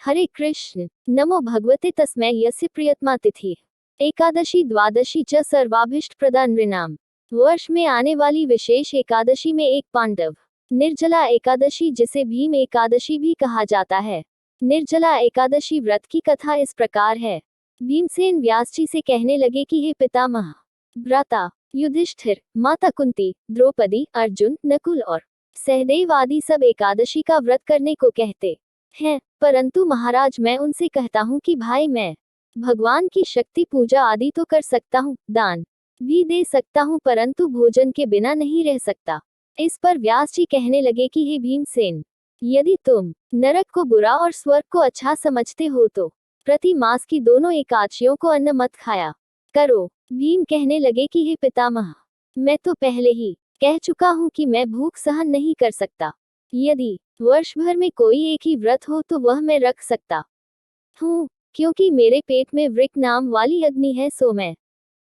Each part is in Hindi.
हरे कृष्ण। नमो भगवते तस्मै यस्य प्रियतमा तिथि एकादशी द्वादशी च सर्वाभीष्ट प्रदान नृणाम। वर्ष में आने वाली विशेष एकादशी में एक पांडव निर्जला एकादशी, जिसे भीम एकादशी भी कहा जाता है। निर्जला एकादशी व्रत की कथा इस प्रकार है। भीमसेन व्यास जी से कहने लगे कि हे पितामह, भ्राता युधिष्ठिर, माता कुंती, द्रौपदी, अर्जुन, नकुल और सहदेव आदि सब एकादशी का व्रत करने को कहते हैं, परंतु महाराज मैं उनसे कहता हूँ कि भाई मैं भगवान की शक्ति पूजा आदि तो कर सकता हूँ, दान भी दे सकता हूँ, परंतु भोजन के बिना नहीं रह सकता। इस पर व्यास जी कहने लगे कि हे भीमसेन, यदि तुम नरक को बुरा और स्वर्ग को अच्छा समझते हो तो प्रति मास की दोनों एकादशियों को अन्न मत खाया करो। भीम कहने लगे कि हे पितामह, मैं तो पहले ही कह चुका हूँ कि मैं भूख सहन नहीं कर सकता। यदि वर्ष भर में कोई एक ही व्रत हो तो वह मैं रख सकता हूँ, क्योंकि मेरे पेट में वृक नाम वाली अग्नि है, सो मैं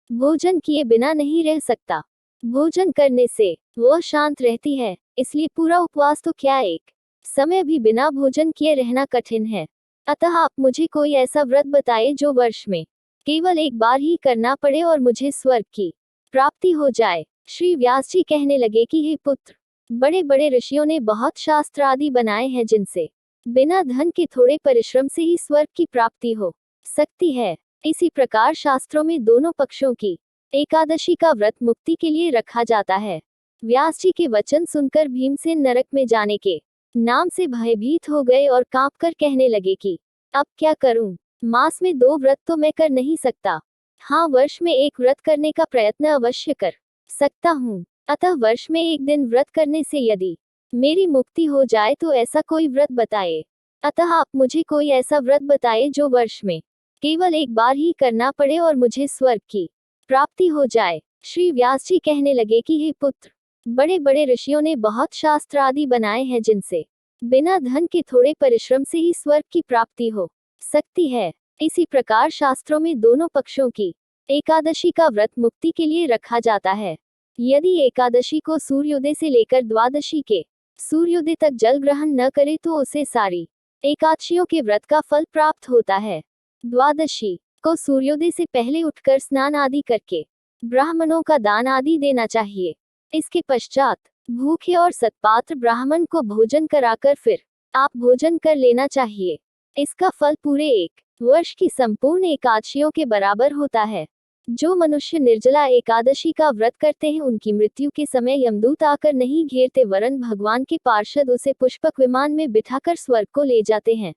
भोजन किए बिना नहीं रह सकता। भोजन करने से वह शांत रहती है, इसलिए पूरा उपवास तो क्या एक समय भी बिना भोजन किए रहना कठिन है। अतः आप मुझे कोई ऐसा व्रत बताइए जो वर्ष में केवल एक बार ही करना पड़े और मुझे स्वर्ग की प्राप्ति हो जाए। श्री व्यास जी कहने लगे कि हे पुत्र, बड़े बड़े ऋषियों ने बहुत शास्त्र आदि बनाए हैं जिनसे बिना धन के थोड़े परिश्रम से ही स्वर्ग की प्राप्ति हो सकती है। इसी प्रकार शास्त्रों में दोनों पक्षों की एकादशी का व्रत मुक्ति के लिए रखा जाता है। व्यास जी के वचन सुनकर भीमसेन नरक में जाने के नाम से भयभीत हो गए और कांपकर कहने लगे कि अब क्या करूं? मास में 2 व्रत तो मैं कर नहीं सकता। हाँ, वर्ष में एक व्रत करने का प्रयत्न अवश्य कर सकता हूँ। अतः वर्ष में एक दिन व्रत करने से यदि मेरी मुक्ति हो जाए तो ऐसा कोई व्रत बताए। अतः आप मुझे कोई ऐसा व्रत बताए जो वर्ष में केवल एक बार ही करना पड़े और मुझे स्वर्ग की प्राप्ति हो जाए। श्री व्यास जी कहने लगे कि हे पुत्र, बड़े बड़े ऋषियों ने बहुत शास्त्र आदि बनाए हैं जिनसे बिना धन के थोड़े परिश्रम से ही स्वर्ग की प्राप्ति हो सकती है। इसी प्रकार शास्त्रों में दोनों पक्षों की एकादशी का व्रत मुक्ति के लिए रखा जाता है। यदि एकादशी को सूर्योदय से लेकर द्वादशी के सूर्योदय तक जल ग्रहण न करे तो उसे सारी एकादशियों के व्रत का फल प्राप्त होता है। द्वादशी को सूर्योदय से पहले उठकर स्नान आदि करके ब्राह्मणों का दान आदि देना चाहिए। इसके पश्चात भूखे और सत्पात्र ब्राह्मण को भोजन कराकर फिर आप भोजन कर लेना चाहिए। इसका फल पूरे एक वर्ष की संपूर्ण एकादशियों के बराबर होता है। जो मनुष्य निर्जला एकादशी का व्रत करते हैं उनकी मृत्यु के समय यमदूत आकर नहीं घेरते, वरन भगवान के पार्षद उसे पुष्पक विमान में बिठाकर स्वर्ग को ले जाते हैं।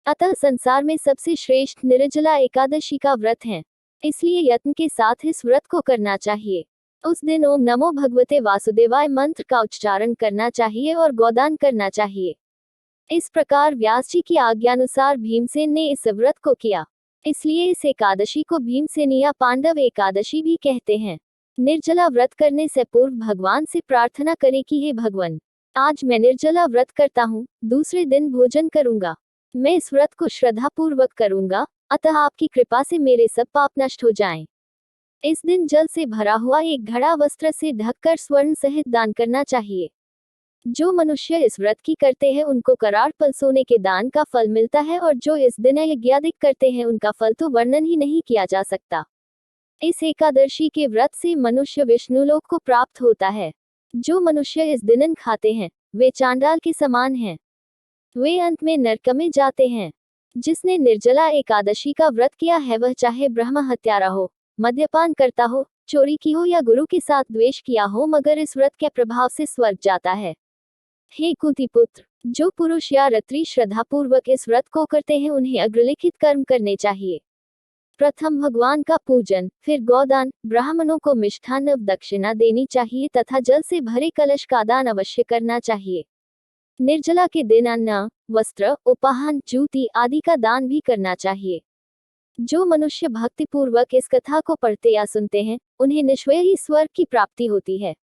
अतः संसार में सबसे श्रेष्ठ निर्जला एकादशी का व्रत है, इसलिए यत्न के साथ इस व्रत को करना चाहिए। उस दिन ओम नमो भगवते वासुदेवाय मंत्र का उच्चारण करना चाहिए और गोदान करना चाहिए। इस प्रकार व्यास जी की आज्ञानुसार भीमसेन ने इस व्रत को किया, इसलिए इस एकादशी को भीमसेनी या पांडव एकादशी भी कहते हैं। निर्जला व्रत करने से पूर्व भगवान से प्रार्थना करें कि हे भगवान, आज मैं निर्जला व्रत करता हूँ, दूसरे दिन भोजन करूंगा। मैं इस व्रत को श्रद्धा पूर्वक करूंगा, अतः आपकी कृपा से मेरे सब पाप नष्ट हो जाएं। इस दिन जल से भरा हुआ एक घड़ा वस्त्र से ढककर स्वर्ण सहित दान करना चाहिए। जो मनुष्य इस व्रत की करते हैं उनको करार पल सोने के दान का फल मिलता है, और जो इस दिन यज्ञादिक करते हैं उनका फल तो वर्णन ही नहीं किया जा सकता। इस एकादशी के व्रत से मनुष्य विष्णुलोक को प्राप्त होता है। जो मनुष्य इस दिन खाते हैं वे चांडाल के समान हैं, वे अंत में नरक में जाते हैं। जिसने निर्जला एकादशी का व्रत किया है वह चाहे ब्रह्म हत्यारा हो, मद्यपान करता हो, चोरी की हो या गुरु के साथ द्वेष किया हो, मगर इस व्रत के प्रभाव से स्वर्ग जाता है। हे कुंती पुत्र, जो पुरुष या रत्री श्रद्धापूर्वक इस व्रत को करते हैं उन्हें अग्रलिखित कर्म करने चाहिए। प्रथम भगवान का पूजन, फिर गोदान, ब्राह्मणों को मिष्ठान्न दक्षिणा देनी चाहिए तथा जल से भरे कलश का दान अवश्य करना चाहिए। निर्जला के दिन अन्न, वस्त्र, उपाहन, जूती आदि का दान भी करना चाहिए। जो मनुष्य भक्तिपूर्वक इस कथा को पढ़ते या सुनते हैं उन्हें निश्चय ही स्वर्ग की प्राप्ति होती है।